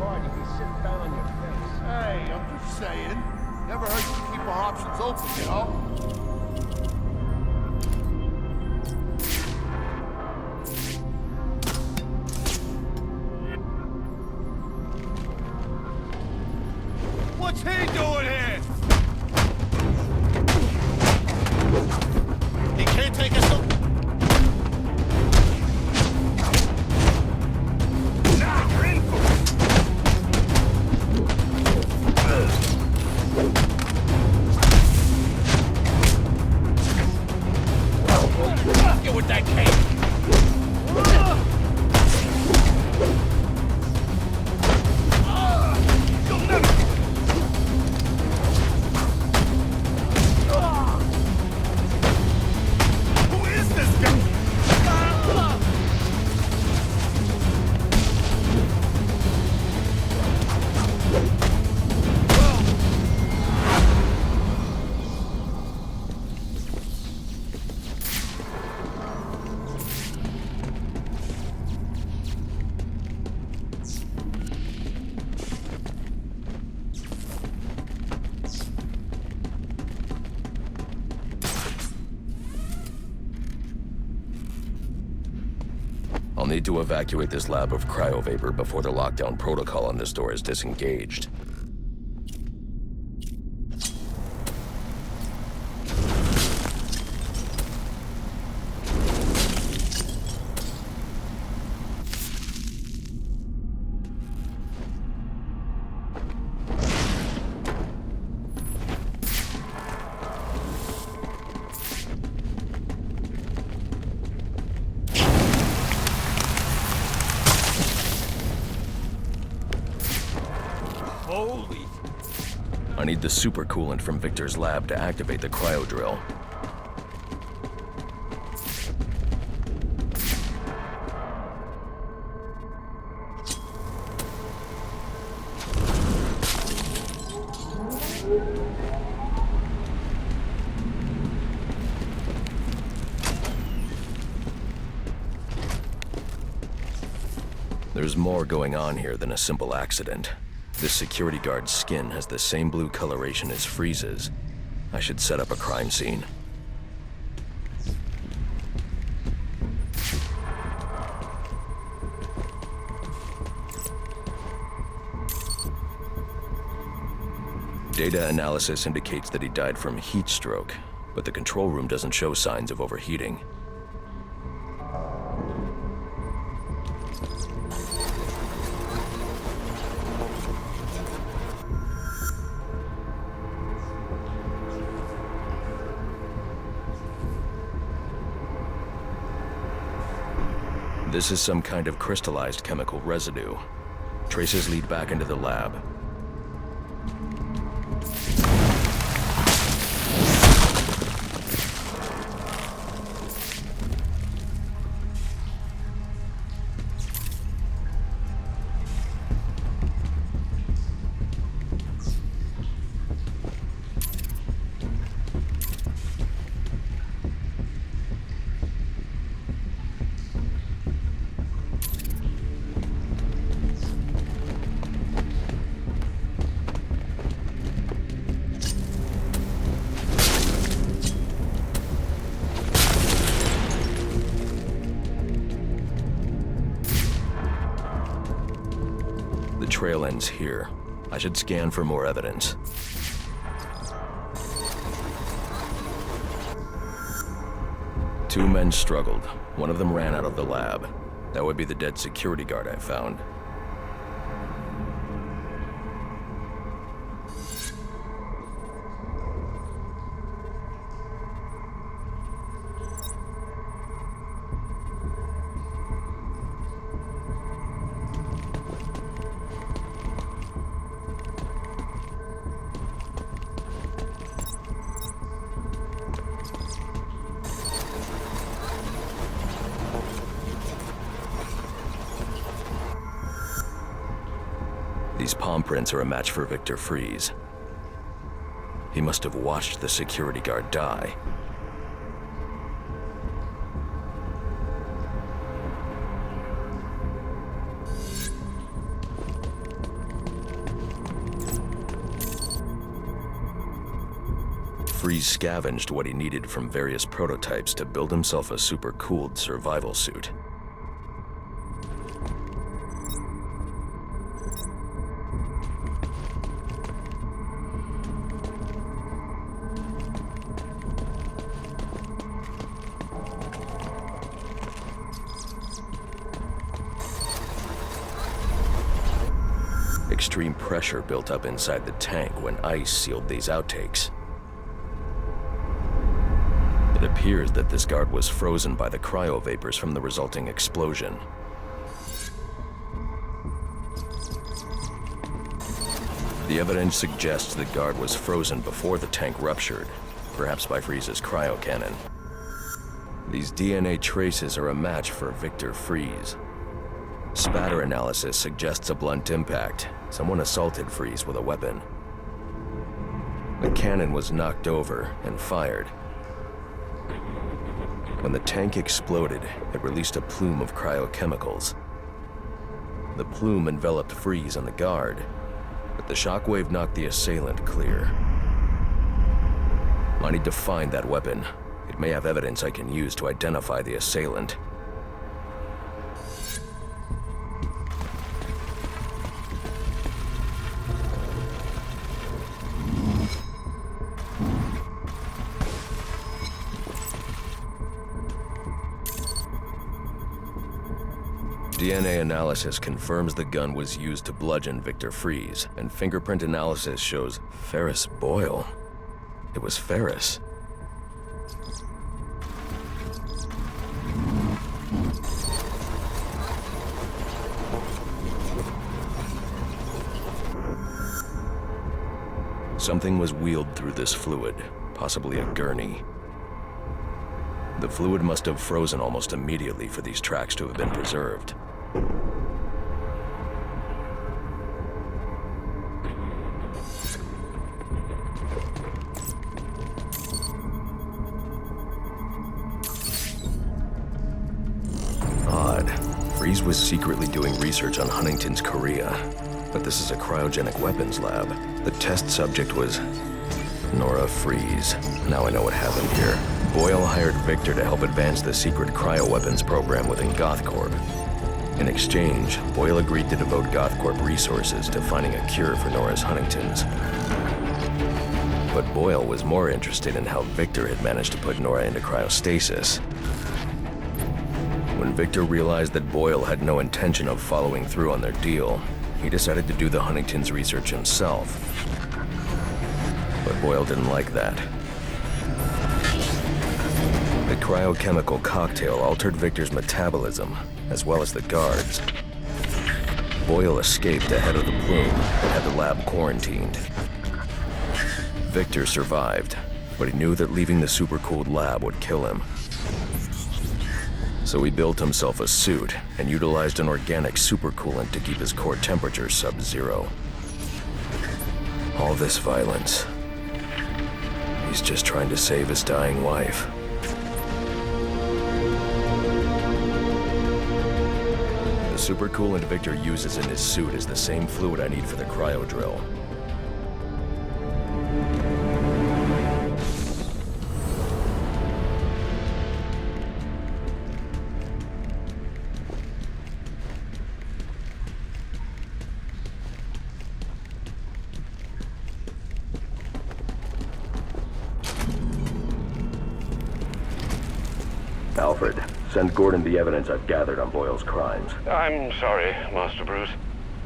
card, you'd be sitting down on your face. Hey, I'm just saying. Never hurts to keep our options open, you know? What's he doing here? He can't take us to... Get with that cape! You'll never... Who is this guy? I'll need to evacuate this lab of cryovapor before the lockdown protocol on this door is disengaged. Holy... I need the supercoolant from Victor's lab to activate the cryo drill. There's more going on here than a simple accident. This security guard's skin has the same blue coloration as Freeze's. I should set up a crime scene. Data analysis indicates that he died from heat stroke, but the control room doesn't show signs of overheating. This is some kind of crystallized chemical residue. Traces lead back into the lab. The trail ends here. I should scan for more evidence. Two men struggled. One of them ran out of the lab. That would be the dead security guard I found. These palm prints are a match for Victor Freeze. He must have watched the security guard die. Freeze scavenged what he needed from various prototypes to build himself a super-cooled survival suit. Extreme pressure built up inside the tank when ice sealed these outtakes. It appears that this guard was frozen by the cryovapors from the resulting explosion. The evidence suggests the guard was frozen before the tank ruptured, perhaps by Freeze's cryocannon. These DNA traces are a match for Victor Freeze. Spatter analysis suggests a blunt impact. Someone assaulted Freeze with a weapon. The cannon was knocked over and fired. When the tank exploded, it released a plume of cryochemicals. The plume enveloped Freeze and the guard, but the shockwave knocked the assailant clear. I need to find that weapon. It may have evidence I can use to identify the assailant. DNA analysis confirms the gun was used to bludgeon Victor Freeze, and fingerprint analysis shows Ferris Boyle. It was Ferris. Something was wheeled through this fluid, possibly a gurney. The fluid must have frozen almost immediately for these tracks to have been preserved. Odd. Freeze was secretly doing research on Huntington's Korea, but this is a cryogenic weapons lab. The test subject was Nora Freeze. Now I know what happened here. Boyle hired Victor to help advance the secret cryoweapons program within GothCorp. In exchange, Boyle agreed to devote GothCorp resources to finding a cure for Nora's Huntington's. But Boyle was more interested in how Victor had managed to put Nora into cryostasis. When Victor realized that Boyle had no intention of following through on their deal, he decided to do the Huntington's research himself. But Boyle didn't like that. The cryochemical cocktail altered Victor's metabolism, as well as the guards. Boyle escaped ahead of the plume and had the lab quarantined. Victor survived, but he knew that leaving the supercooled lab would kill him. So he built himself a suit and utilized an organic supercoolant to keep his core temperature sub-zero. All this violence. He's just trying to save his dying wife. The supercoolant Victor uses in his suit is the same fluid I need for the cryo drill. Alfred, send Gordon the evidence I've gathered on Boyle's crimes. I'm sorry, Master Bruce.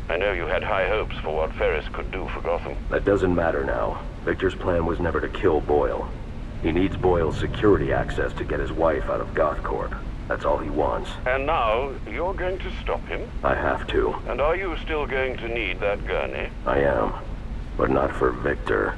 I know you had high hopes for what Ferris could do for Gotham. That doesn't matter now. Victor's plan was never to kill Boyle. He needs Boyle's security access to get his wife out of GothCorp. That's all he wants. And now, you're going to stop him? I have to. And are you still going to need that gurney? I am. But not for Victor.